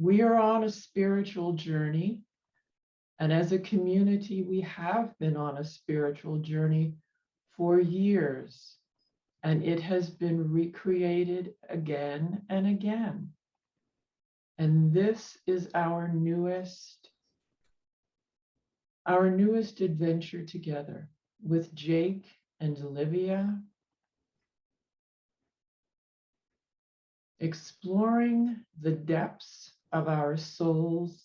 We are on a spiritual journey, and as a community, we have been on a spiritual journey for years, and it has been recreated again and again. And this is our newest adventure together with Jake and Olivia, exploring the depths of our souls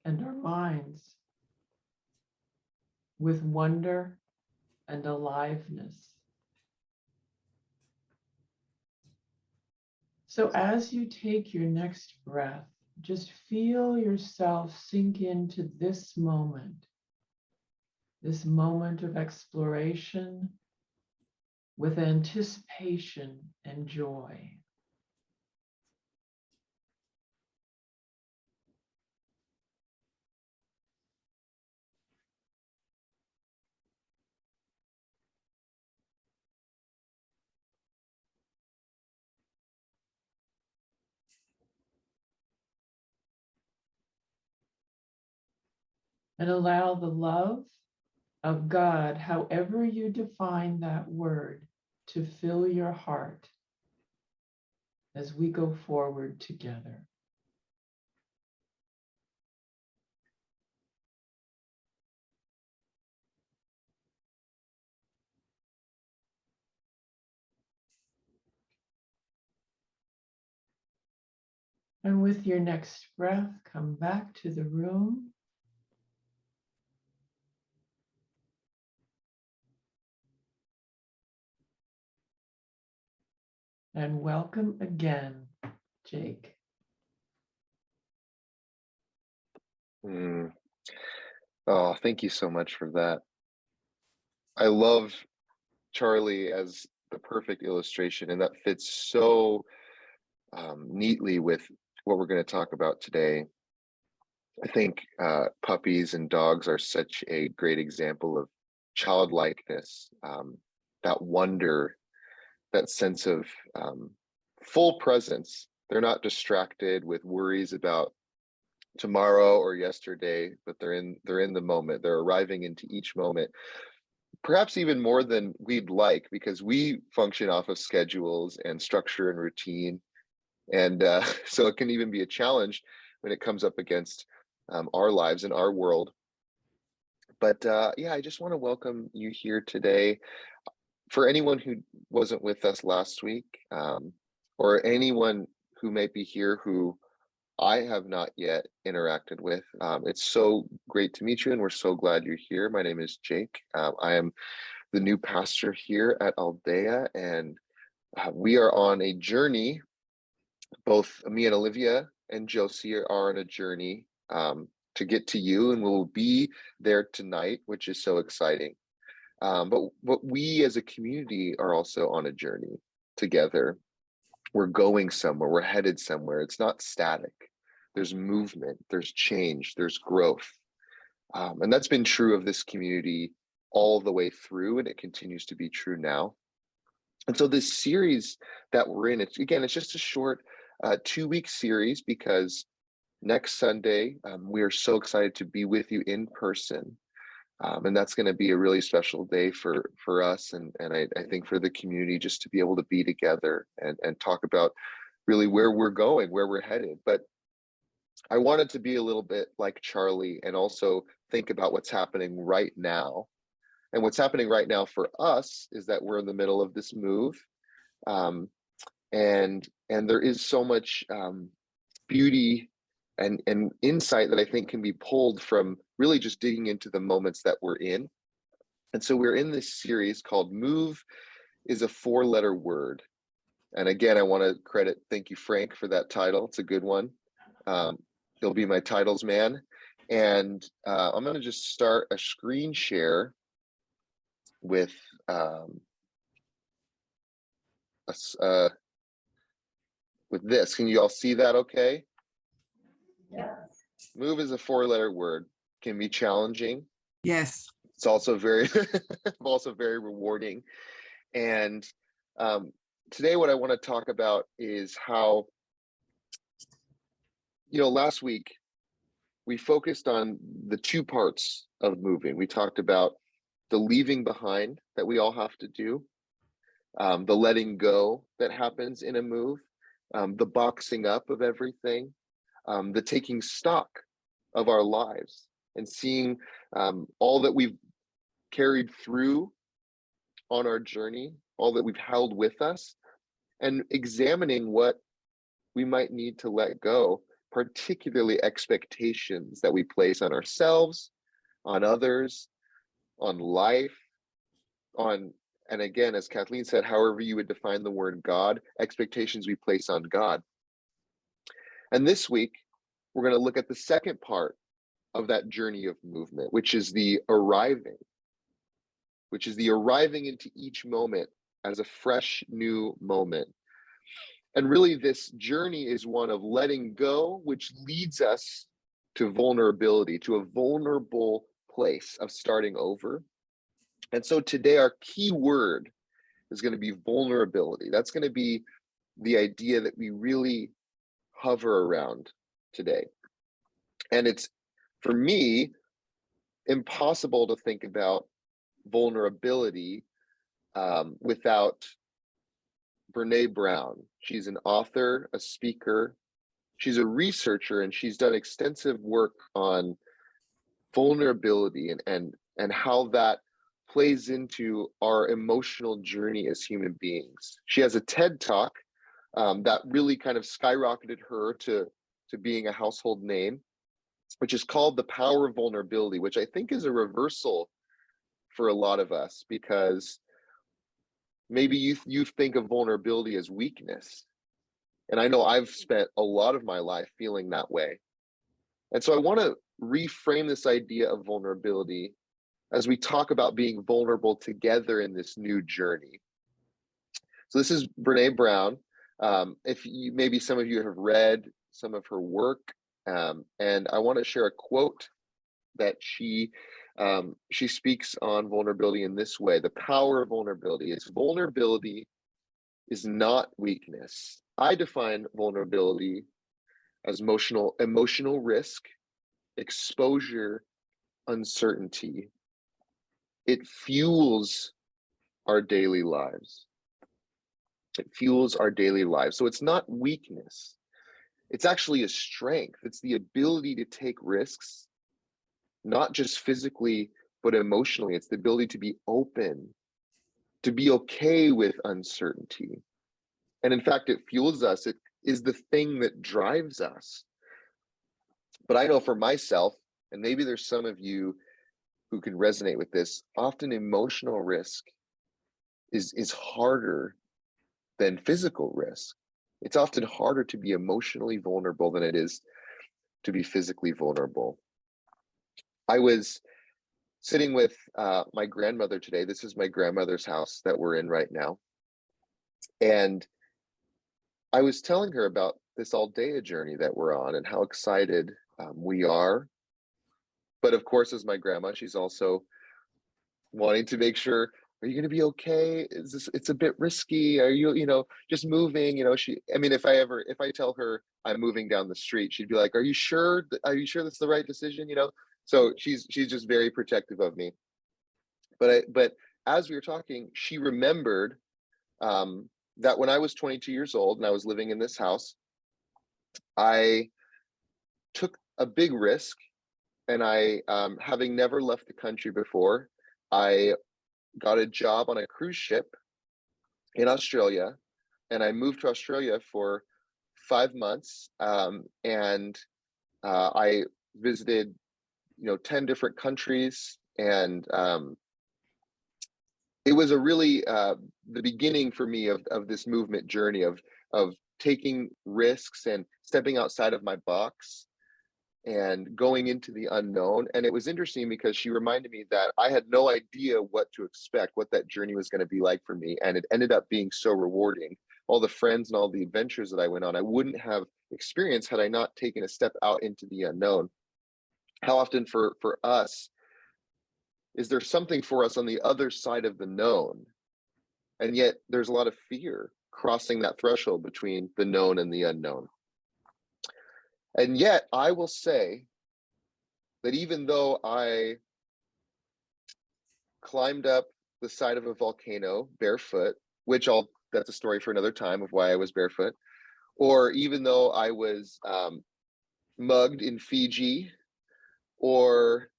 and our minds with wonder and aliveness. So as you take your next breath, just feel yourself sink into this moment of exploration with anticipation and joy. And allow the love of God, however you define that word, to fill your heart as we go forward together. And with your next breath, come back to the room. And welcome again, Jake. Oh, thank you so much for that. I love Charlie as the perfect illustration, and that fits so neatly with what we're going to talk about today. I think puppies and dogs are such a great example of childlikeness, that wonder, that sense of full presence. They're not distracted with worries about tomorrow or yesterday, but they're in the moment. They're arriving into each moment, perhaps even more than we'd like, because we function off of schedules and structure and routine. And so it can even be a challenge when it comes up against our lives and our world. But yeah, I just want to welcome you here today. For anyone who wasn't with us last week, or anyone who may be here who I have not yet interacted with, it's so great to meet you, and we're so glad you're here. My name is Jake. I am the new pastor here at Aldea, and we are on a journey. Both me and Olivia and Josie are on a journey to get to you, and we'll be there tonight, which is so exciting. But we as a community are also on a journey together. We're going somewhere, we're headed somewhere. It's not static. There's movement, there's change, there's growth. And that's been true of this community all the way through, and it continues to be true now. And so this series that we're in, it's just a short 2-week series, because next Sunday, we are so excited to be with you in person. And that's going to be a really special day for us, and I think for the community, just to be able to be together and talk about really where we're going, where we're headed. But I wanted to be a little bit like Charlie and also think about what's happening right now. And what's happening right now for us is that we're in the middle of this move, and there is so much beauty and insight that I think can be pulled from really just digging into the moments that we're in. And so we're in this series called Move is a 4-letter word. And again, I want to thank you, Frank, for that title. It's a good one. He'll be my titles man. And I'm going to just start a screen share with this. Can you all see that okay? Yes. Move is a 4-letter word. Can be challenging. Yes. It's also very rewarding. And today what I want to talk about is how last week we focused on the two parts of moving. We talked about the leaving behind that we all have to do, the letting go that happens in a move, the boxing up of everything, the taking stock of our lives and seeing all that we've carried through on our journey, all that we've held with us, and examining what we might need to let go, particularly expectations that we place on ourselves, on others, on life, on, and again, as Kathleen said, however you would define the word God, expectations we place on God. And this week, we're going to look at the second part of that journey of movement, which is the arriving into each moment as a fresh new moment. And really, this journey is one of letting go, which leads us to vulnerability, to a vulnerable place of starting over. And so today, our key word is going to be vulnerability. That's going to be the idea that we really hover around today. And it's, for me, impossible to think about vulnerability without Brene Brown. She's an author, a speaker, she's a researcher, and she's done extensive work on vulnerability and how that plays into our emotional journey as human beings. She has a TED Talk that really kind of skyrocketed her to being a household name, which is called The Power of Vulnerability, which I think is a reversal for a lot of us, because maybe you think of vulnerability as weakness. And I know I've spent a lot of my life feeling that way. And so I want to reframe this idea of vulnerability as we talk about being vulnerable together in this new journey. So this is Brene Brown. If you, maybe some of you have read some of her work, and I want to share a quote that she speaks on vulnerability in this way: the power of vulnerability. It's vulnerability is not weakness. I define vulnerability as emotional risk, exposure, uncertainty. It fuels our daily lives. It fuels our daily lives. So it's not weakness. It's actually a strength. It's the ability to take risks, not just physically, but emotionally. It's the ability to be open, to be okay with uncertainty. And in fact, it fuels us. It is the thing that drives us. But I know for myself, and maybe there's some of you who can resonate with this, often emotional risk is harder than physical risk. It's often harder to be emotionally vulnerable than it is to be physically vulnerable. I was sitting with my grandmother today. This is my grandmother's house that we're in right now. And I was telling her about this Aldea journey that we're on and how excited we are. But of course, as my grandma, she's also wanting to make sure, are you going to be okay? It's a bit risky. Are you, just moving, if I tell her I'm moving down the street, she'd be like, are you sure that's the right decision? So she's just very protective of me. But as we were talking, she remembered that when I was 22 years old and I was living in this house, I took a big risk, and I, having never left the country before, I got a job on a cruise ship in Australia, and I moved to Australia for 5 months, and I visited, 10 different countries, and it was a really the beginning for me of this movement journey of taking risks and stepping outside of my box and going into the unknown. And it was interesting because she reminded me that I had no idea what to expect, what that journey was going to be like for me. And it ended up being so rewarding. All the friends and all the adventures that I went on, I wouldn't have experienced had I not taken a step out into the unknown. How often for us is there something for us on the other side of the known? And yet there's a lot of fear crossing that threshold between the known and the unknown. And yet I will say that even though I climbed up the side of a volcano barefoot, which that's a story for another time of why I was barefoot, or even though I was mugged in Fiji, or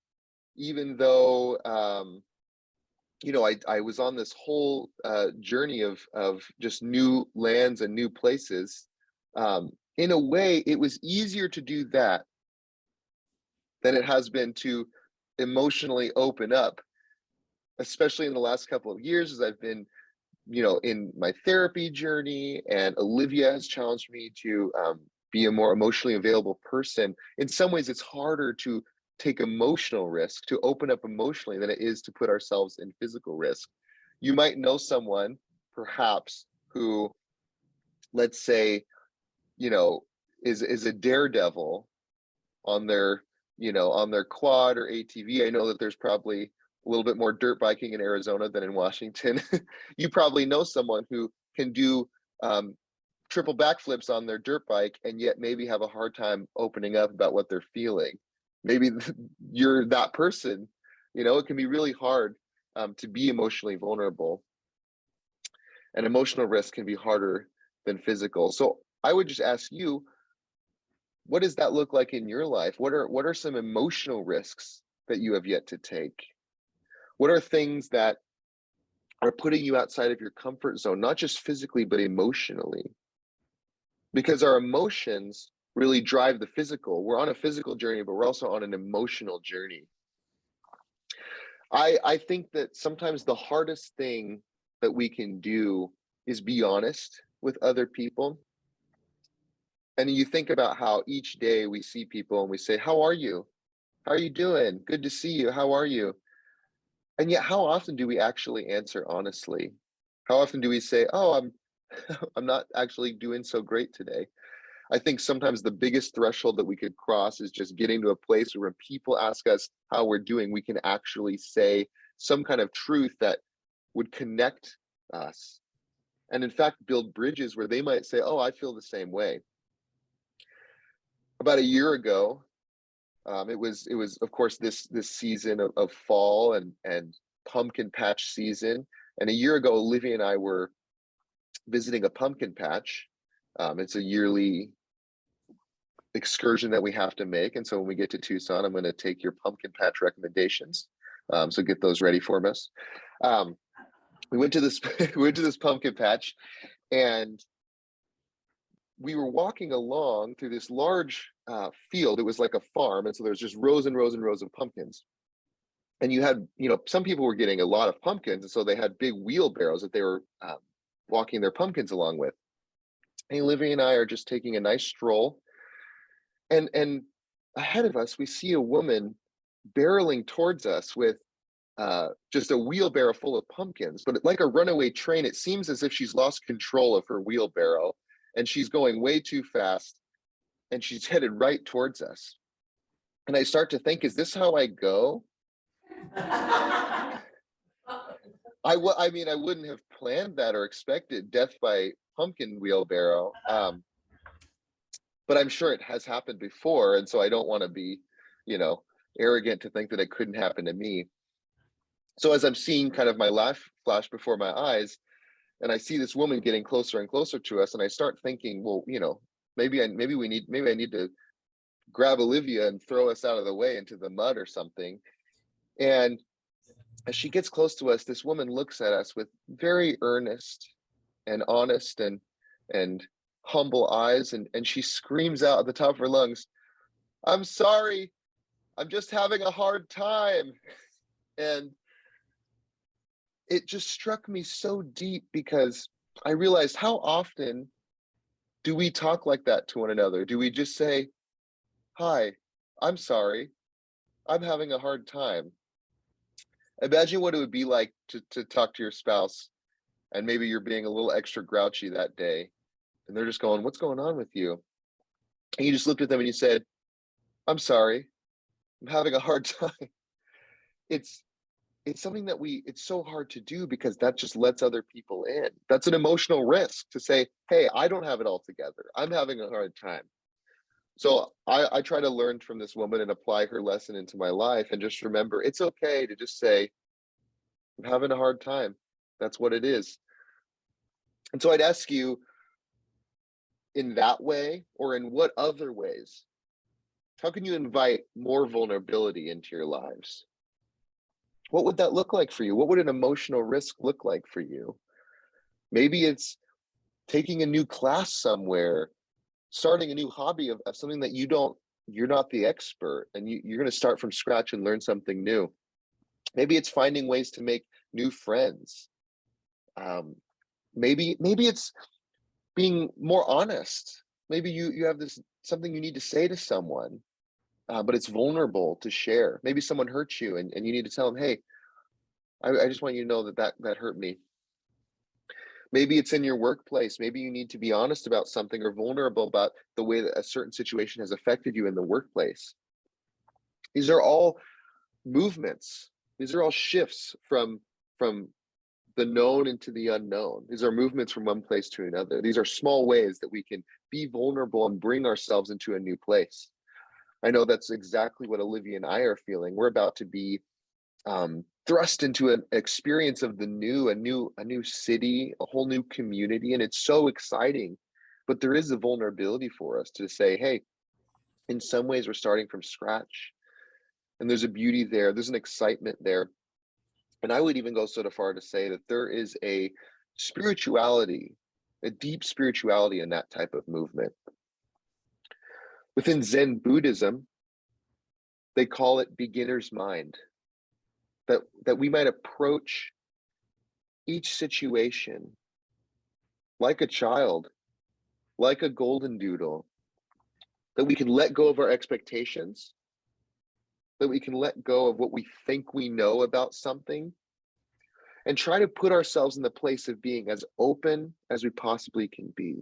even though I was on this whole journey of just new lands and new places. In a way, it was easier to do that than it has been to emotionally open up, especially in the last couple of years as I've been, in my therapy journey, and Olivia has challenged me to be a more emotionally available person. In some ways, it's harder to take emotional risk, to open up emotionally, than it is to put ourselves in physical risk. You might know someone, perhaps, who, let's say, you know, is a daredevil on their quad or ATV. I know that there's probably a little bit more dirt biking in Arizona than in Washington. You probably know someone who can do triple backflips on their dirt bike and yet maybe have a hard time opening up about what they're feeling. Maybe you're that person. It can be really hard to be emotionally vulnerable, and emotional risk can be harder than physical. So I would just ask you, what does that look like in your life? What are some emotional risks that you have yet to take? What are things that are putting you outside of your comfort zone, not just physically, but emotionally? Because our emotions really drive the physical. We're on a physical journey, but we're also on an emotional journey. I think that sometimes the hardest thing that we can do is be honest with other people. And you think about how each day we see people and we say, "How are you? How are you doing? Good to see you. How are you?" And yet, how often do we actually answer honestly? How often do we say, "Oh, I'm I'm not actually doing so great today"? I think sometimes the biggest threshold that we could cross is just getting to a place where when people ask us how we're doing, we can actually say some kind of truth that would connect us, and in fact build bridges where they might say, "Oh, I feel the same way." About a year ago, it was of course this season of fall and pumpkin patch season. And a year ago, Olivia and I were visiting a pumpkin patch. It's a yearly excursion that we have to make, and so when we get to Tucson, I'm going to take your pumpkin patch recommendations. So get those ready for us. Um, we went to this we went to this pumpkin patch, and we were walking along through this large field. It was like a farm, and so there's just rows and rows and rows of pumpkins. And you had, some people were getting a lot of pumpkins, and so they had big wheelbarrows that they were walking their pumpkins along with. And Olivia and I are just taking a nice stroll, and ahead of us we see a woman barreling towards us with just a wheelbarrow full of pumpkins. But like a runaway train, it seems as if she's lost control of her wheelbarrow, and she's going way too fast, and she's headed right towards us. And I start to think, is this how I go? I mean, I wouldn't have planned that or expected death by pumpkin wheelbarrow, but I'm sure it has happened before, and so I don't want to be, you know, arrogant to think that it couldn't happen to me. So as I'm seeing kind of my life flash before my eyes, and I see this woman getting closer and closer to us, and I start thinking, well, maybe I need to grab Olivia and throw us out of the way into the mud or something. And as she gets close to us, this woman looks at us with very earnest and honest and humble eyes, and she screams out at the top of her lungs, "I'm sorry, I'm just having a hard time." And it just struck me so deep, because I realized, how often do we talk like that to one another? Do we just say, "Hi, I'm sorry, I'm having a hard time"? Imagine what it would be like to talk to your spouse, and maybe you're being a little extra grouchy that day, and they're just going, "What's going on with you?" And you just looked at them and you said, "I'm sorry, I'm having a hard time." It's it's something that it's so hard to do, because that just lets other people in. That's an emotional risk to say, "Hey, I don't have it all together. I'm having a hard time." So I try to learn from this woman and apply her lesson into my life and just remember it's okay to just say, I'm having a hard time. That's what it is. And so I'd ask you, in that way, or in what other ways, how can you invite more vulnerability into your lives? What would that look like for you? What would an emotional risk look like for you? Maybe it's taking a new class somewhere, starting a new hobby of something that you're not the expert, and you're going to start from scratch and learn something new. Maybe it's finding ways to make new friends. Maybe it's being more honest. Maybe you have this something you need to say to someone, but it's vulnerable to share. Maybe someone hurt you, and you need to tell them, hey, I just want you to know that hurt me. Maybe it's in your workplace. Maybe you need to be honest about something or vulnerable about the way that a certain situation has affected you in the workplace. These are all movements. These are all shifts from the known into the unknown. These are movements from one place to another. These are small ways that we can be vulnerable and bring ourselves into a new place. I know that's exactly what Olivia and I are feeling. We're about to be thrust into an experience of the new, a new city, a whole new community, and it's so exciting. But there is a vulnerability for us to say, hey, in some ways we're starting from scratch, and there's a beauty there. There's an excitement there, and I would even go so far to say that there is a spirituality, a deep spirituality in that type of movement. Within Zen Buddhism, they call it beginner's mind. That we might approach each situation like a child, like a golden doodle, that we can let go of our expectations, that we can let go of what we think we know about something, and try to put ourselves in the place of being as open as we possibly can be.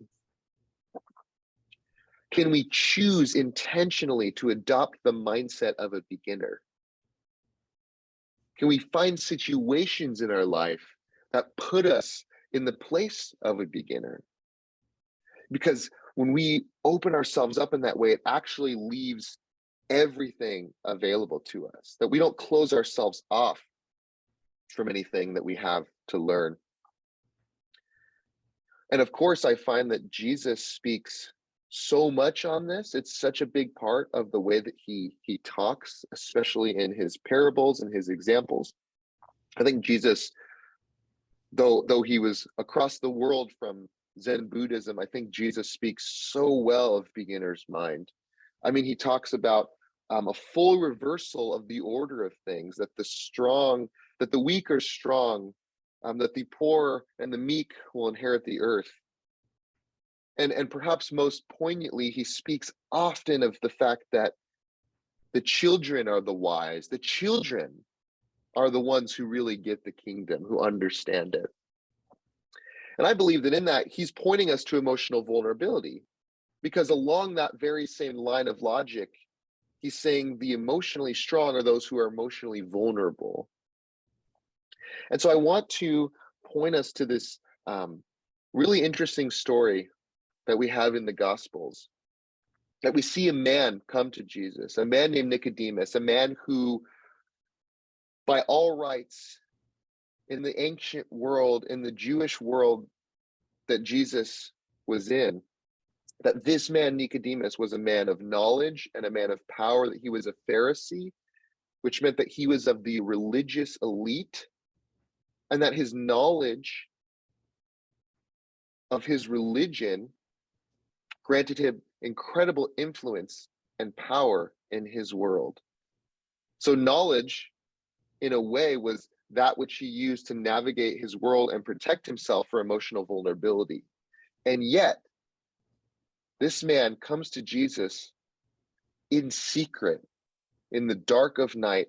Can we choose intentionally to adopt the mindset of a beginner? Can we find situations in our life that put us in the place of a beginner? Because when we open ourselves up in that way, it actually leaves everything available to us, that we don't close ourselves off from anything that we have to learn. And of course, I find that Jesus speaks so much on this. It's such a big part of the way that he talks, especially in his parables and his examples. I think Jesus, though he was across the world from Zen Buddhism, I think Jesus speaks so well of beginner's mind. I mean, he talks about a full reversal of the order of things, that the weak are strong, that the poor and the meek will inherit the earth. And perhaps most poignantly, he speaks often of the fact that the children are the wise. The children are the ones who really get the kingdom, who understand it. And I believe that in that, he's pointing us to emotional vulnerability, because along that very same line of logic, he's saying the emotionally strong are those who are emotionally vulnerable. And so I want to point us to this really interesting story that we have in the Gospels, that we see a man come to Jesus, a man named Nicodemus, a man who, by all rights, in the ancient world, in the Jewish world that Jesus was in, that this man, Nicodemus, was a man of knowledge and a man of power, that he was a Pharisee, which meant that he was of the religious elite, and that his knowledge of his religion granted him incredible influence and power in his world. So knowledge, in a way, was that which he used to navigate his world and protect himself for emotional vulnerability. And yet, this man comes to Jesus in secret, in the dark of night,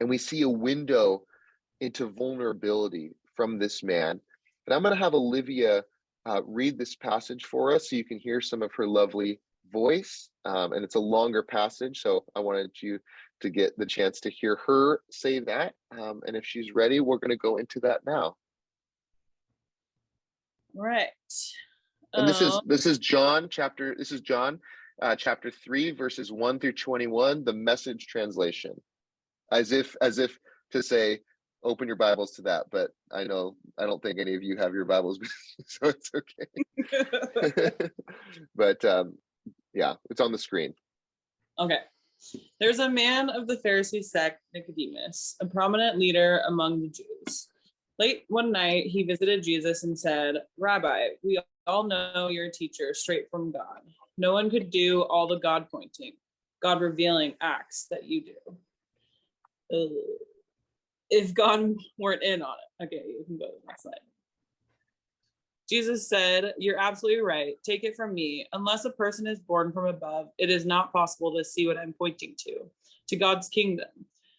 and we see a window into vulnerability from this man. And I'm going to have Olivia read this passage for us so you can hear some of her lovely voice. And it's a longer passage, so I wanted you to get the chance to hear her say that. And if she's ready, we're going to go into that now. Right. And this Oh, is this is John chapter this is John chapter 3 verses 1 through 21, the Message translation. As if to say, open your Bibles to that, but I don't think any of you have your Bibles, so it's okay. But yeah, it's on the screen. okay. There's a man of the Pharisee sect, Nicodemus, a prominent leader among the Jews. Late one night, he visited Jesus and said, Rabbi, we all know you're a teacher straight from God. No one could do all the God pointing, God revealing acts that you do. If God weren't in on it. Okay, you can go to the next slide. Jesus said, you're absolutely right. Take it from me. Unless a person is born from above, it is not possible to see what I'm pointing to God's kingdom.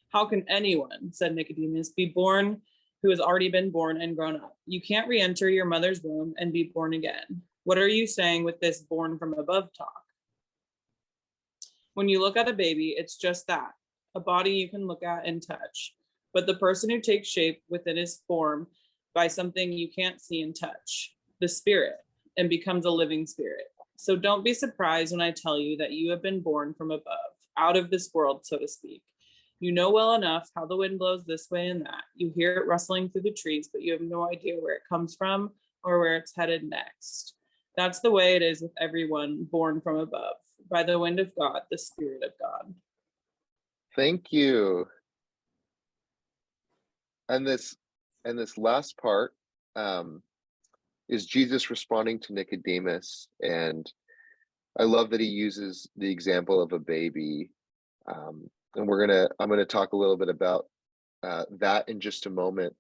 How can anyone, said Nicodemus, be born who has already been born and grown up? You can't re-enter your mother's womb and be born again. What are you saying with this born from above talk? When you look at a baby, it's just that, a body you can look at and touch. But the person who takes shape within his form by something you can't see and touch, the spirit, and becomes a living spirit. So don't be surprised when I tell you that you have been born from above, out of this world, so to speak. You know well enough how the wind blows this way and that. You hear it rustling through the trees, but you have no idea where it comes from or where it's headed next. That's the way it is with everyone born from above, by the wind of God, the Spirit of God. Thank you. And this last part is Jesus responding to Nicodemus, and I love that he uses the example of a baby. And I'm gonna talk a little bit about that in just a moment.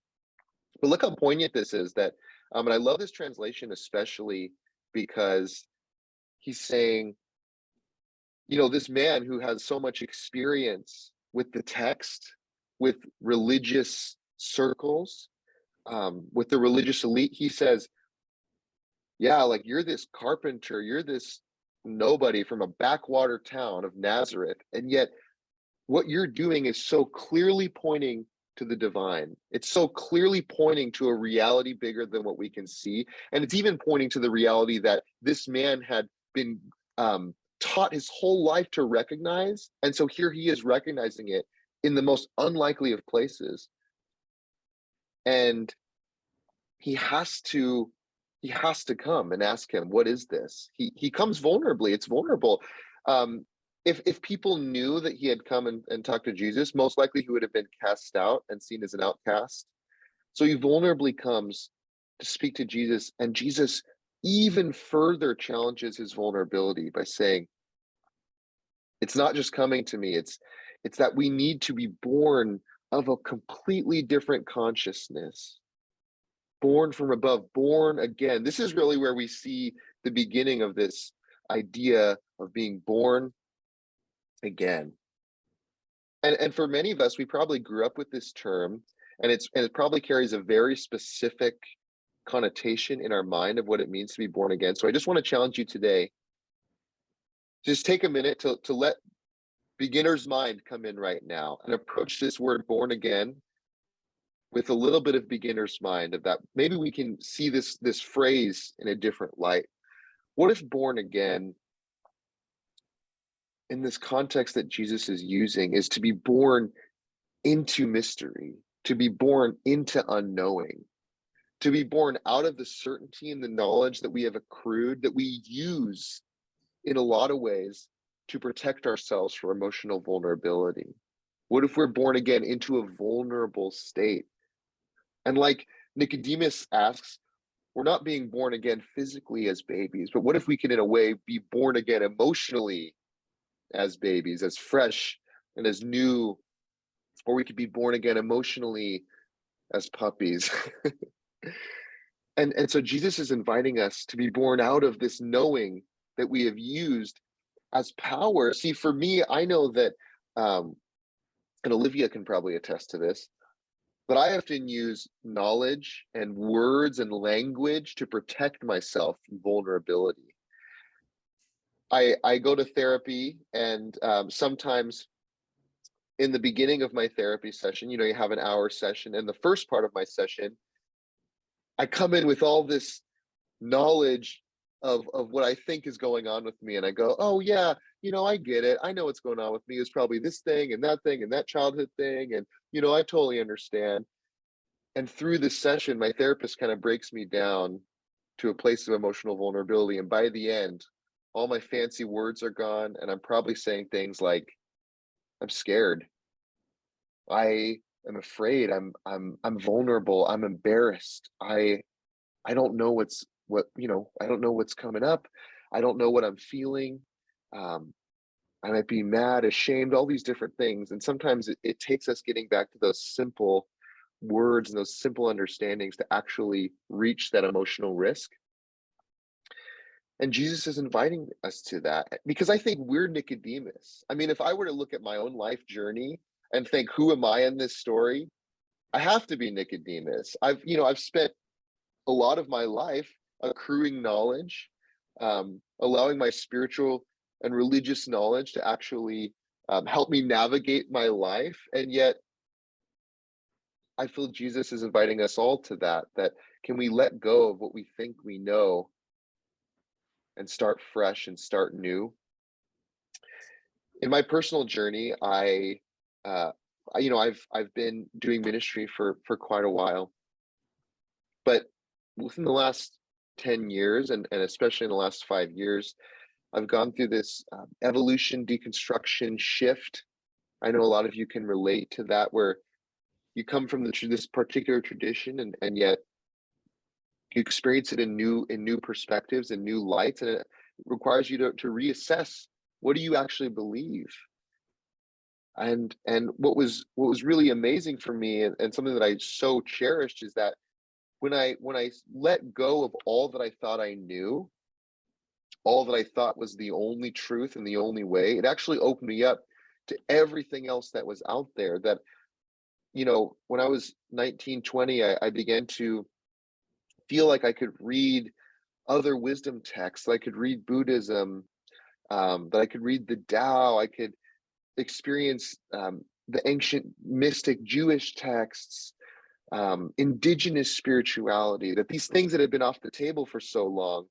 But look how poignant this is. And I love this translation especially because he's saying, this man who has so much experience with the text, with religious circles, with the religious elite, he says, yeah, like you're this carpenter, you're this nobody from a backwater town of Nazareth, and yet what you're doing is so clearly pointing to the divine. It's so clearly pointing to a reality bigger than what we can see. And it's even pointing to the reality that this man had been taught his whole life to recognize. And so here he is recognizing it in the most unlikely of places. And he has to come and ask him, what is this? He comes vulnerably. It's vulnerable. If people knew that he had come and talked to Jesus, most likely he would have been cast out and seen as an outcast. So he vulnerably comes to speak to Jesus, and Jesus even further challenges his vulnerability by saying, it's not just coming to me, it's that we need to be born of a completely different consciousness, born from above, born again. This is really where we see the beginning of this idea of being born again. And for many of us, we probably grew up with this term, and it probably carries a very specific connotation in our mind of what it means to be born again. So I just want to challenge you today. Just take a minute to let beginner's mind come in right now and approach this word born again with a little bit of beginner's mind, of that maybe we can see this phrase in a different light. What if born again, in this context that Jesus is using, is to be born into mystery, to be born into unknowing, to be born out of the certainty and the knowledge that we have accrued, that we use in a lot of ways to protect ourselves from emotional vulnerability? What if we're born again into a vulnerable state? And like Nicodemus asks, we're not being born again physically as babies, but what if we can, in a way, be born again emotionally as babies, as fresh and as new, or we could be born again emotionally as puppies. And so Jesus is inviting us to be born out of this knowing that we have used as power. See, for me, I know that, and Olivia can probably attest to this, but I often use knowledge and words and language to protect myself from vulnerability. I go to therapy, and sometimes in the beginning of my therapy session, you have an hour session, and the first part of my session, I come in with all this knowledge of what I think is going on with me, and I go, oh yeah, I get it. I know what's going on with me. It's probably this thing and that childhood thing, and I totally understand. And through this session, my therapist kind of breaks me down to a place of emotional vulnerability, and by the end, all my fancy words are gone, and I'm probably saying things like, I'm scared, I am afraid, I'm vulnerable, I'm embarrassed, I don't know I don't know what's coming up. I don't know what I'm feeling. Um, I might be mad, ashamed, all these different things. And sometimes it takes us getting back to those simple words and those simple understandings to actually reach that emotional risk. And Jesus is inviting us to that because I think we're Nicodemus. I mean, if I were to look at my own life journey and think, who am I in this story? I have to be Nicodemus. I've spent a lot of my life accruing knowledge, allowing my spiritual and religious knowledge to actually help me navigate my life. And yet, I feel Jesus is inviting us all to that can we let go of what we think we know and start fresh and start new? In my personal journey, uh, I've been doing ministry for quite a while, but within the last 10 years, and especially in the last 5 years, I've gone through this evolution, deconstruction shift. I know a lot of you can relate to that, where you come from this particular tradition, and yet you experience it in new perspectives and new lights, and it requires you to reassess, what do you actually believe? And what was really amazing for me, and something that I so cherished, is that when I let go of all that I thought I knew, all that I thought was the only truth and the only way, it actually opened me up to everything else that was out there. That, when I was 19, 20, I began to feel like I could read other wisdom texts, that I could read Buddhism, that I could read the Tao, I could experience the ancient mystic Jewish texts, indigenous spirituality, that these things that had been off the table for so long,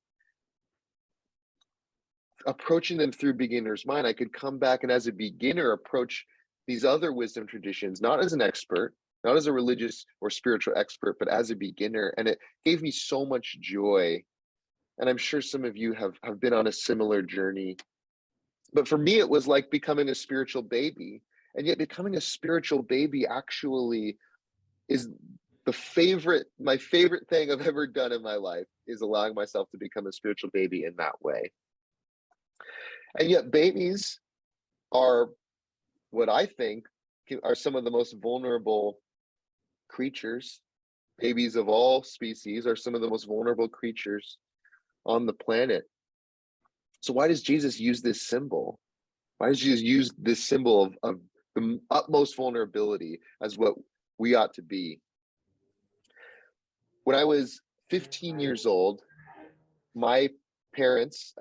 approaching them through beginner's mind, I could come back and as a beginner approach these other wisdom traditions, not as an expert, not as a religious or spiritual expert, but as a beginner. And it gave me so much joy. And I'm sure some of you have been on a similar journey. But for me, it was like becoming a spiritual baby. And yet becoming a spiritual baby actually is my favorite thing I've ever done in my life, is allowing myself to become a spiritual baby in that way. And yet babies are what I think are some of the most vulnerable creatures. Babies of all species are some of the most vulnerable creatures on the planet. So why does Jesus use this symbol? Why does Jesus use this symbol of the utmost vulnerability as what we ought to be? When I was 15 years old, my parents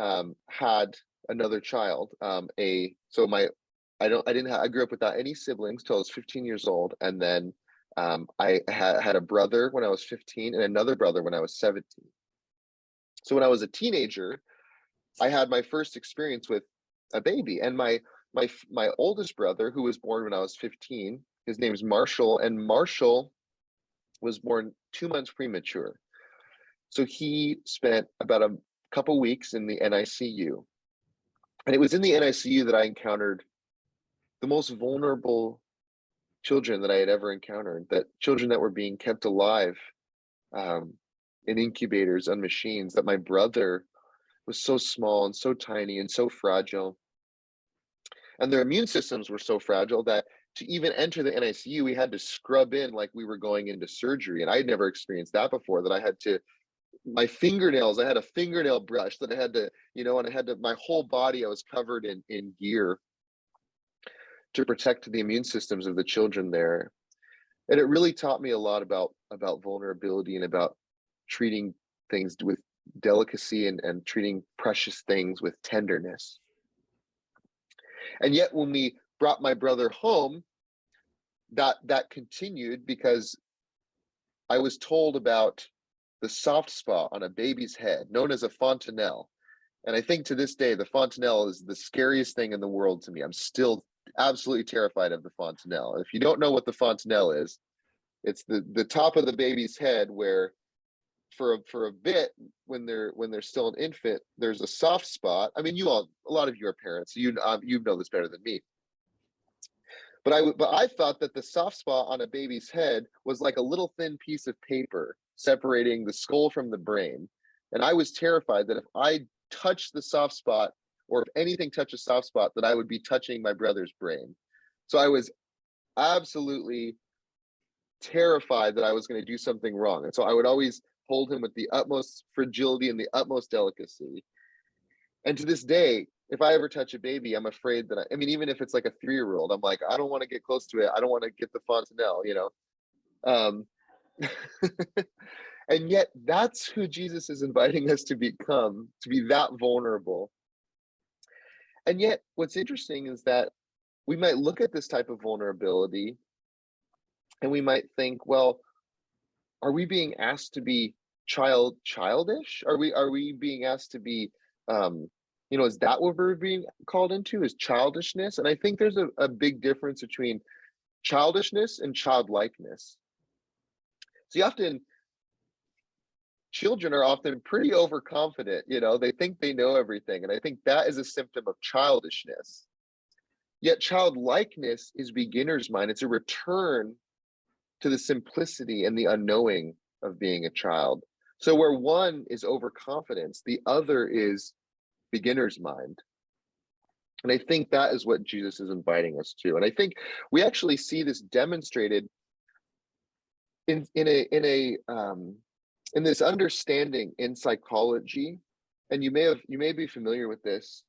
had another child. I grew up without any siblings till I was 15 years old, and then I had a brother when I was 15 and another brother when I was 17. So when I was a teenager, I had my first experience with a baby, and my oldest brother, who was born when I was 15, his name's Marshall, and Marshall was born 2 months premature. So he spent about a couple weeks in the NICU. And it was in the NICU that I encountered the most vulnerable children that I had ever encountered, that children that were being kept alive in incubators on machines, that my brother was so small and so tiny and so fragile. And their immune systems were so fragile that to even enter the NICU, we had to scrub in like we were going into surgery. And I had never experienced that before, that I had to, my fingernails, I had a fingernail brush that I had to, and I had to, my whole body, I was covered in gear to protect the immune systems of the children there. And it really taught me a lot about vulnerability and about treating things with delicacy, and treating precious things with tenderness. And yet when we brought my brother home, that continued, because I was told about the soft spot on a baby's head, known as a fontanelle. And I think to this day, the fontanelle is the scariest thing in the world to me. I'm still absolutely terrified of the fontanelle. If you don't know what the fontanelle is, it's the top of the baby's head where for a bit when they're still an infant, there's a soft spot. I mean, a lot of you are parents, so you know this better than me. But I thought that the soft spot on a baby's head was like a little thin piece of paper separating the skull from the brain. And I was terrified that if I touched the soft spot, or if anything touched a soft spot, that I would be touching my brother's brain. So I was absolutely terrified that I was going to do something wrong. And so I would always hold him with the utmost fragility and the utmost delicacy. And to this day, if I ever touch a baby, I'm afraid that I mean, even if it's like a 3-year-old, I'm like, I don't want to get close to it. I don't want to get the fontanelle, you know? And yet that's who Jesus is inviting us to become, to be that vulnerable. And yet what's interesting is that we might look at this type of vulnerability and we might think, well, are we being asked to be childish? Are we being asked to be is that what we're being called into, is childishness? And I think there's a big difference between childishness and childlikeness. See, children are often pretty overconfident, they think they know everything. And I think that is a symptom of childishness. Yet childlikeness is beginner's mind. It's a return to the simplicity and the unknowing of being a child. So where one is overconfidence, the other is beginner's mind. And I think that is what Jesus is inviting us to. And I think we actually see this demonstrated in this understanding in psychology. And you may be familiar with this,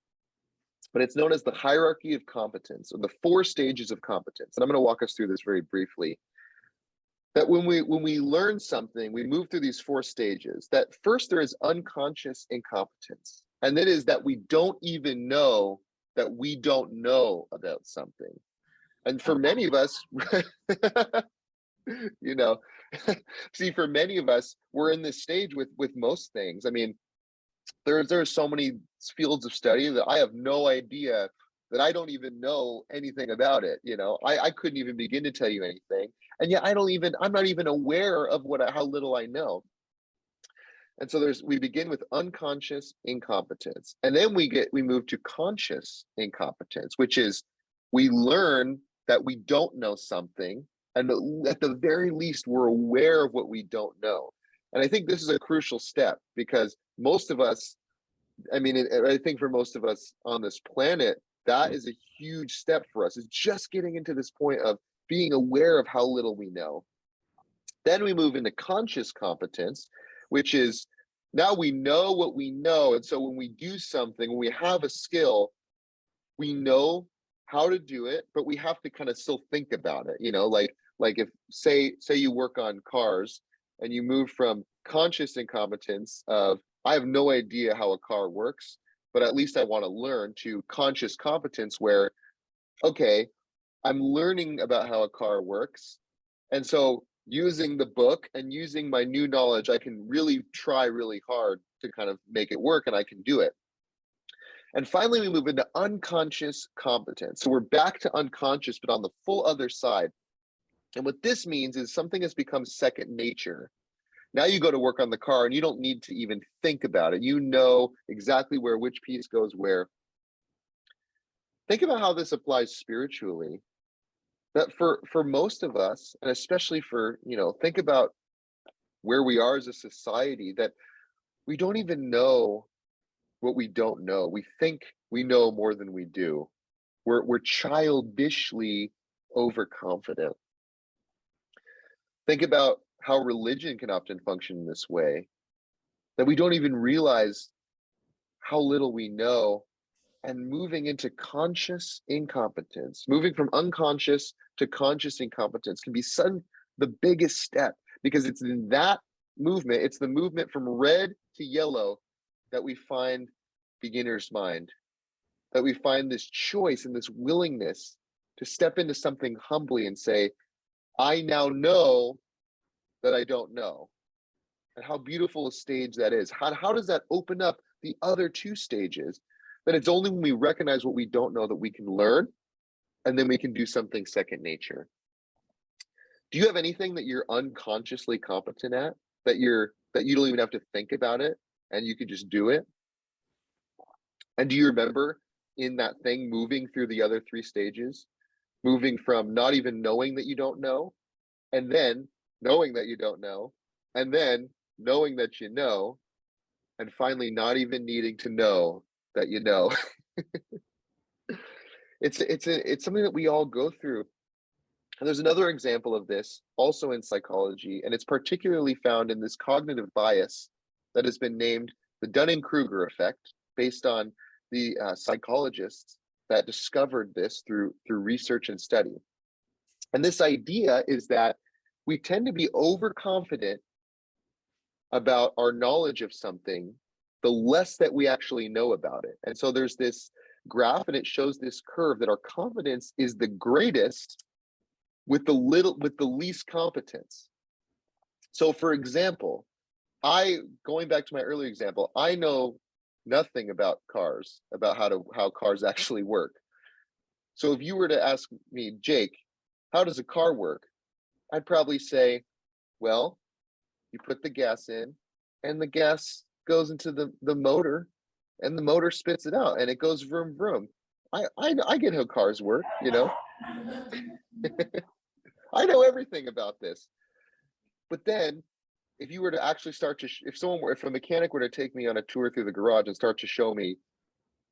but it's known as the hierarchy of competence, or the 4 stages of competence. And I'm going to walk us through this very briefly. That when we learn something, we move through these 4 stages. That first, there is unconscious incompetence. And that is that we don't even know that we don't know about something. And for many of us, see, for many of us, we're in this stage with most things. I mean, there's so many fields of study that I have no idea, that I don't even know anything about it. I couldn't even begin to tell you anything. And yet I'm not even aware of how little I know. And so we begin with unconscious incompetence. And then we move to conscious incompetence, which is we learn that we don't know something. And at the very least, we're aware of what we don't know. And I think this is a crucial step, because most of us, I think for most of us on this planet, that is a huge step for us. Is just getting into this point of being aware of how little we know. Then we move into conscious competence, which is now we know what we know. And so when we do something, when we have a skill, we know how to do it, but we have to kind of still think about it. Like if say you work on cars and you move from conscious incompetence of I have no idea how a car works, but at least I want to learn, to conscious competence where, okay, I'm learning about how a car works. And so using the book and using my new knowledge, I can really try really hard to kind of make it work, and I can do it. And finally, we move into unconscious competence. So we're back to unconscious, but on the full other side. And what this means is something has become second nature. Now you go to work on the car and you don't need to even think about it. You know exactly where which piece goes where. Think about how this applies spiritually. That for most of us, and especially think about where we are as a society, that we don't even know what we don't know. We think we know more than we do. We're childishly overconfident. Think about how religion can often function in this way, that we don't even realize how little we know. And moving into conscious incompetence, moving from unconscious to conscious incompetence can be the biggest step, because it's in that movement, it's the movement from red to yellow, that we find beginner's mind, that we find this choice and this willingness to step into something humbly and say, I now know that I don't know. and how beautiful a stage that is. How does that open up the other two stages? Then it's only when we recognize what we don't know that we can learn, and then we can do something second nature. Do you have anything that you're unconsciously competent at, that you don't even have to think about it and you can just do it? And do you remember in that thing moving through the other three stages, moving from not even knowing that you don't know, and then knowing that you don't know, and then knowing that you know, and finally not even needing to know that you know? It's something that we all go through. And there's another example of this also in psychology, and it's particularly found in this cognitive bias that has been named the Dunning-Kruger effect, based on the psychologists that discovered this through research and study. And this idea is that we tend to be overconfident about our knowledge of something the less that we actually know about it. And so there's this graph, and it shows this curve that our confidence is the greatest with the least competence. So for example, going back to my earlier example, I know nothing about cars, about how cars actually work. So if you were to ask me, Jake, how does a car work? I'd probably say, well, you put the gas in and the gas goes into the motor and the motor spits it out and it goes vroom vroom. I get how cars work, you know. I know everything about this. But then if you were to actually start to if a mechanic were to take me on a tour through the garage and start to show me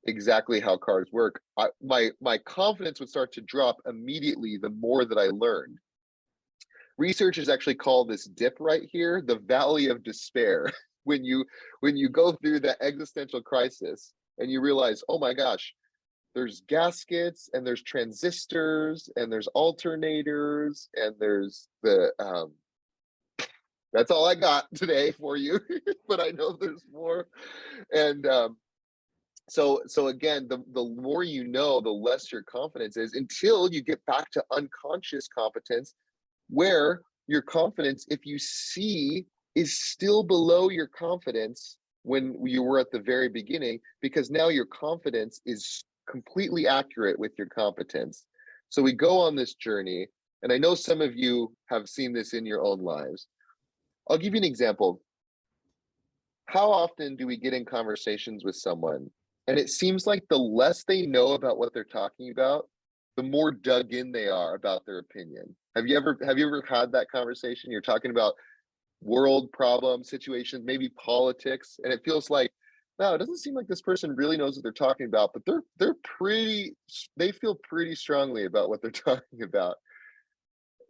exactly how cars work, my confidence would start to drop immediately the more that I learned. Researchers actually call this dip right here the valley of despair. when you go through that existential crisis and you realize, oh my gosh, there's gaskets and there's transistors and there's alternators and there's the that's all I got today for you. But I know there's more. And so again, the more you know, the less your confidence is, until you get back to unconscious competence, where your confidence, if you see, is still below your confidence when you were at the very beginning, because now your confidence is completely accurate with your competence. So we go on this journey, and I know some of you have seen this in your own lives. I'll give you an example. How often do we get in conversations with someone, and it seems like the less they know about what they're talking about, the more dug in they are about their opinion? Have you ever had that conversation? You're talking about world problems, situations, maybe politics, and it feels like, no, it doesn't seem like this person really knows what they're talking about, but they feel pretty strongly about what they're talking about.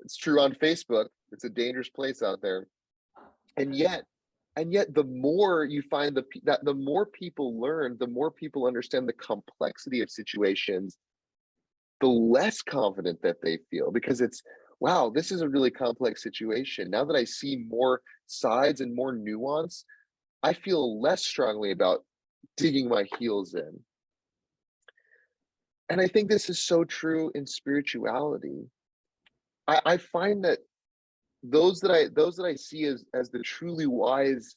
It's true on Facebook. It's a dangerous place out there. And yet the more you find that the more people learn, the more people understand the complexity of situations, the less confident that they feel, because it's, wow, this is a really complex situation. Now that I see more sides and more nuance, I feel less strongly about digging my heels in. And I think this is so true in spirituality. I find that those that I see as the truly wise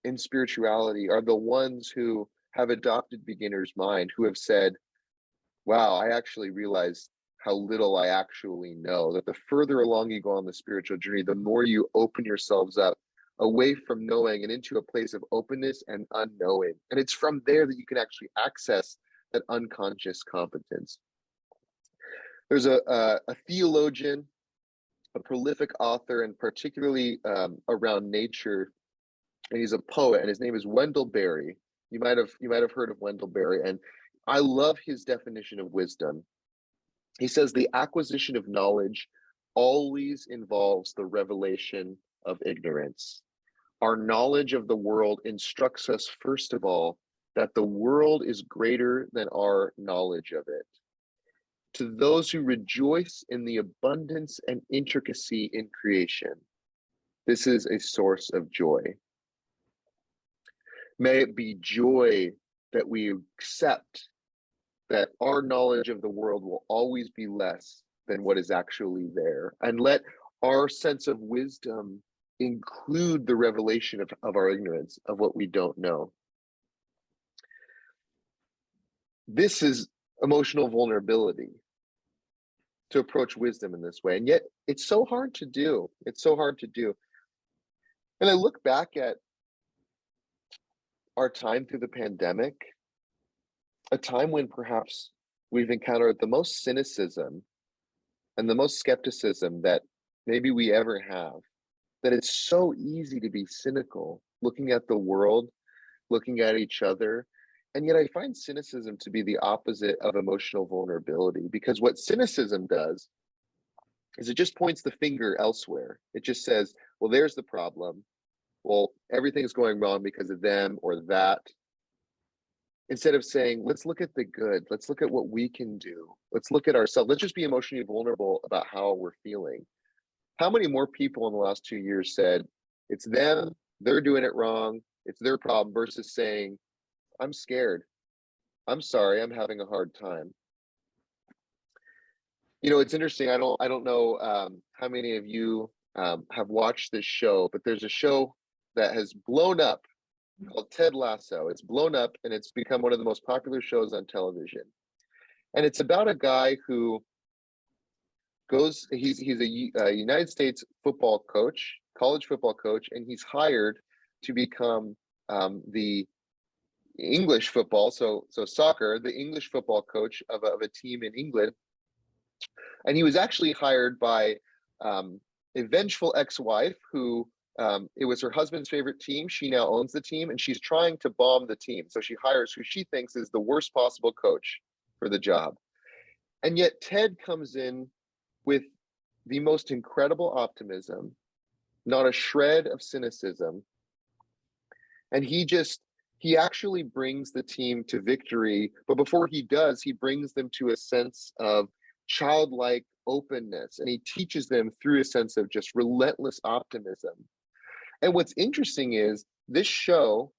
in spirituality are the ones who have adopted beginner's mind, who have said, wow, I actually realized how little I actually know. That the further along you go on the spiritual journey, the more you open yourselves up away from knowing and into a place of openness and unknowing. And it's from there that you can actually access that unconscious competence. There's a theologian, a prolific author, and particularly around nature, and he's a poet, and his name is Wendell Berry. You might have heard of Wendell Berry, and I love his definition of wisdom. He says the acquisition of knowledge always involves the revelation of ignorance. Our knowledge of the world instructs us, first of all, that the world is greater than our knowledge of it. To those who rejoice in the abundance and intricacy in creation, this is a source of joy. May it be joy that we accept that our knowledge of the world will always be less than what is actually there. And let our sense of wisdom include the revelation of our ignorance, of what we don't know. This is emotional vulnerability, to approach wisdom in this way. And yet it's so hard to do. It's so hard to do. And I look back at our time through the pandemic, a time when perhaps we've encountered the most cynicism and the most skepticism that maybe we ever have, that it's so easy to be cynical, looking at the world, looking at each other. And yet I find cynicism to be the opposite of emotional vulnerability, because what cynicism does is it just points the finger elsewhere. It just says, well, there's the problem. Well, everything's going wrong because of them or that. Instead of saying, let's look at the good. Let's look at what we can do. Let's look at ourselves. Let's just be emotionally vulnerable about how we're feeling. How many more people in the last 2 years said, it's them, they're doing it wrong, it's their problem, versus saying, I'm scared. I'm sorry, I'm having a hard time. You know, it's interesting. I don't know how many of you have watched this show, but there's a show that has blown up called Ted Lasso. It's blown up and it's become one of the most popular shows on television. And it's about a guy who he's a United States football coach, college football coach, and he's hired to become the English football, so soccer, the English football coach of a team in England. And he was actually hired by a vengeful ex-wife who, it was her husband's favorite team. She now owns the team and she's trying to bomb the team. So she hires who she thinks is the worst possible coach for the job. And yet Ted comes in with the most incredible optimism, not a shred of cynicism. And he actually brings the team to victory. But before he does, he brings them to a sense of childlike openness. And he teaches them through a sense of just relentless optimism. And what's interesting is this show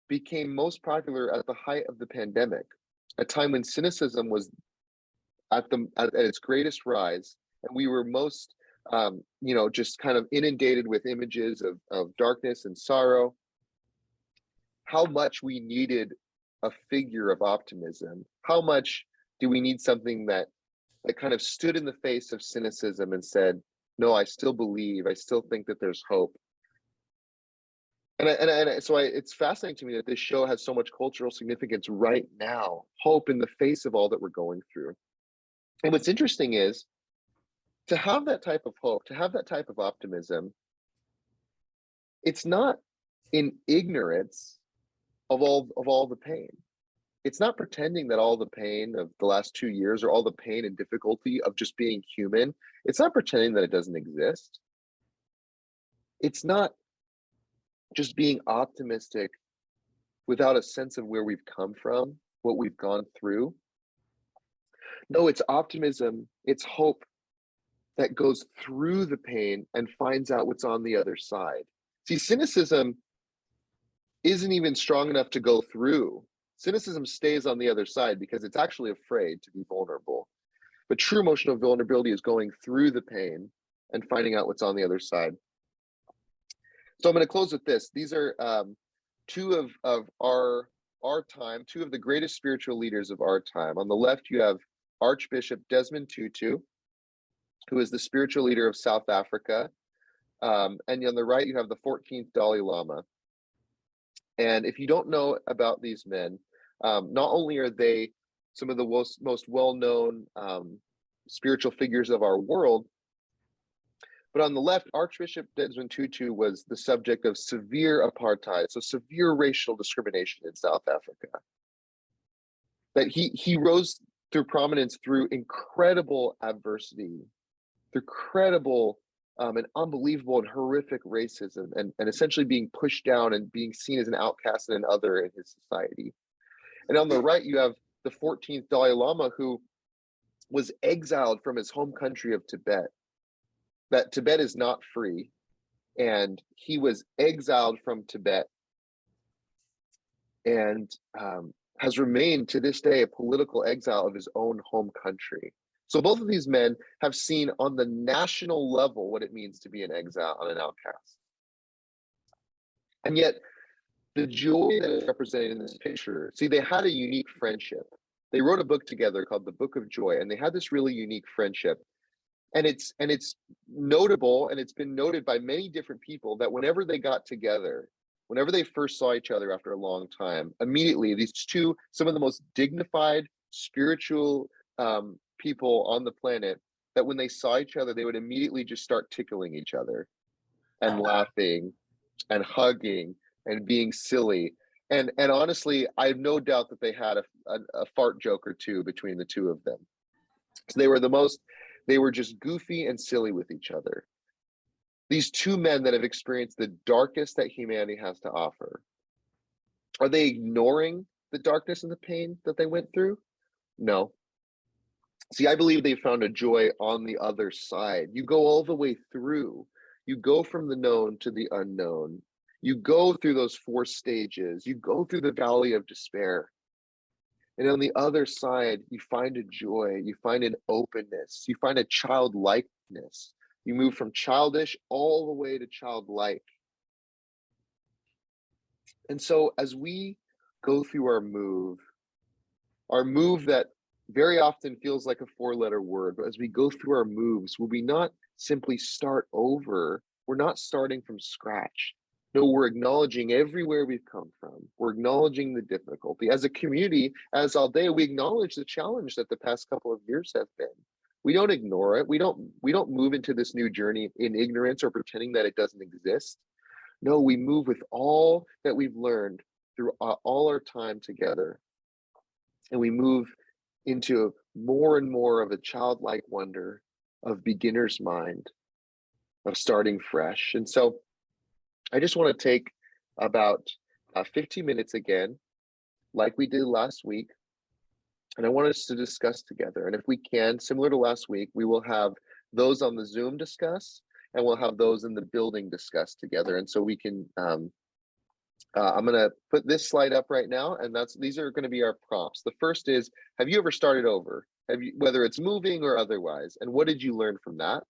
became most popular at the height of the pandemic, a time when cynicism was at its greatest rise. And we were most, just kind of inundated with images of darkness and sorrow. How much we needed a figure of optimism. How much do we need something that kind of stood in the face of cynicism and said, no, I still believe, I still think that there's hope. So it's fascinating to me that this show has so much cultural significance right now, hope in the face of all that we're going through. And what's interesting is to have that type of hope, to have that type of optimism, it's not in ignorance of all the pain. It's not pretending that all the pain of the last 2 years or all the pain and difficulty of just being human, it's not pretending that it doesn't exist. It's not just being optimistic without a sense of where we've come from, what we've gone through. No, it's optimism, it's hope that goes through the pain and finds out what's on the other side. See, cynicism isn't even strong enough to go through. Cynicism stays on the other side because it's actually afraid to be vulnerable. But true emotional vulnerability is going through the pain and finding out what's on the other side. So I'm going to close with this. These are two of our time, two of the greatest spiritual leaders of our time. On the left, you have Archbishop Desmond Tutu, who is the spiritual leader of South Africa. And on the right, you have the 14th Dalai Lama. And if you don't know about these men, not only are they some of the most well-known spiritual figures of our world, but on the left, Archbishop Desmond Tutu was the subject of severe apartheid, so severe racial discrimination in South Africa. That he rose through prominence through incredible adversity, through credible and unbelievable and horrific racism, and essentially being pushed down and being seen as an outcast and an other in his society. And on the right, you have the 14th Dalai Lama, who was exiled from his home country of Tibet. That Tibet is not free, and he was exiled from Tibet and has remained to this day a political exile of his own home country. So both of these men have seen on the national level what it means to be an exile and an outcast. And yet the joy that is represented in this picture, see, they had a unique friendship. They wrote a book together called The Book of Joy, and they had this really unique friendship. And it's notable, and it's been noted by many different people, that whenever they got together, whenever they first saw each other after a long time, immediately these two, some of the most dignified spiritual people on the planet, that when they saw each other, they would immediately just start tickling each other and laughing and hugging and being silly. And honestly, I have no doubt that they had a fart joke or two between the two of them. So they were just goofy and silly with each other. These two men that have experienced the darkest that humanity has to offer, are they ignoring the darkness and the pain that they went through? No. See, I believe they found a joy on the other side. You go all the way through. You go from the known to the unknown. You go through those 4 stages. You go through the valley of despair. And on the other side, you find a joy, you find an openness, you find a childlikeness. You move from childish all the way to childlike. And so as we go through our move that very often feels like a 4-letter word, but as we go through our moves, will we not simply start over? We're not starting from scratch. No, we're acknowledging everywhere we've come from. We're acknowledging the difficulty. As a community, as Aldea, we acknowledge the challenge that the past couple of years have been. We don't ignore it. We don't move into this new journey in ignorance or pretending that it doesn't exist. No, we move with all that we've learned through all our time together. And we move into more and more of a childlike wonder of beginner's mind, of starting fresh. And so I just want to take about 15 minutes again, like we did last week, and I want us to discuss together. And if we can, similar to last week, we will have those on the Zoom discuss, and we'll have those in the building discuss together. And so we can, I'm going to put this slide up right now, and these are going to be our prompts. The first is, have you ever started over? Whether it's moving or otherwise, and what did you learn from that?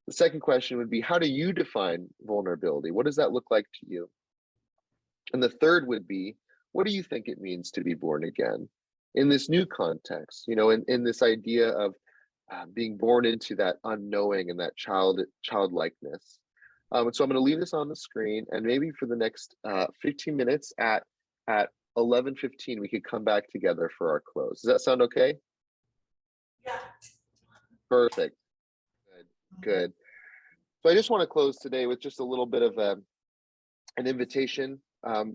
The second question would be, how do you define vulnerability? What does that look like to you? And the third would be, what do you think it means to be born again in this new context? You know, in this idea of being born into that unknowing and that childlikeness. And so I'm going to leave this on the screen, and maybe for the next 15 minutes at 11:15, we could come back together for our close. Does that sound okay? Yeah. Perfect. Good. So I just want to close today with just a little bit of an invitation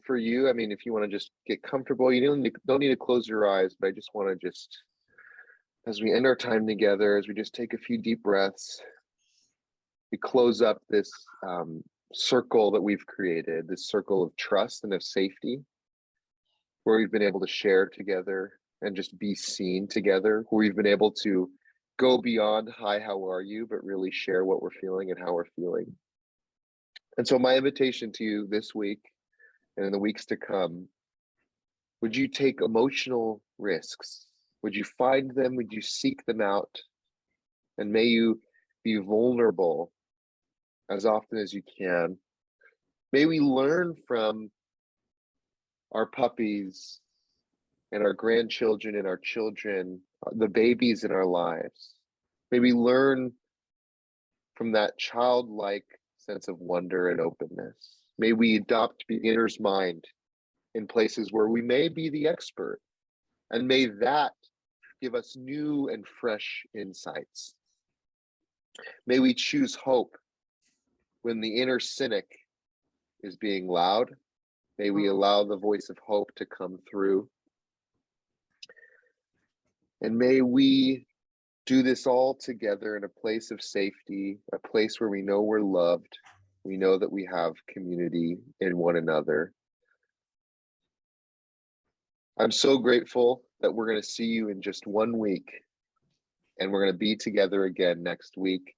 for you. I mean, if you want to just get comfortable, you don't need to close your eyes, but I just want to just, as we end our time together, as we just take a few deep breaths, we close up this circle that we've created, this circle of trust and of safety, where we've been able to share together and just be seen together, where we've been able to go beyond, hi, how are you, but really share what we're feeling and how we're feeling. And so my invitation to you this week and in the weeks to come, would you take emotional risks? Would you find them? Would you seek them out? And may you be vulnerable as often as you can. May we learn from our puppies and our grandchildren and our children, the babies in our lives. May we learn from that childlike sense of wonder and openness. May we adopt beginner's mind in places where we may be the expert, and may that give us new and fresh insights. May we choose hope when the inner cynic is being loud. May we allow the voice of hope to come through. And may we do this all together in a place of safety, a place where we know we're loved. We know that we have community in one another. I'm so grateful that we're going to see you in just 1 week, and we're going to be together again next week.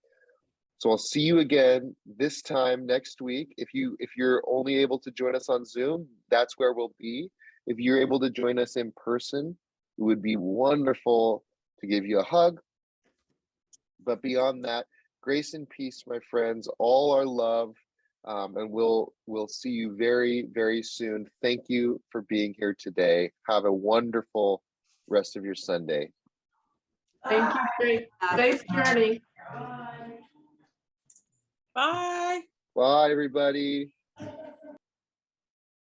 So I'll see you again this time next week. If you're only able to join us on Zoom, that's where we'll be. If you're able to join us in person, it would be wonderful to give you a hug. But beyond that, grace and peace, my friends, all our love. and we'll see you very, very soon. Thank you for being here today. Have a wonderful rest of your Sunday. Thank you. Safe journey. Bye. Bye, everybody.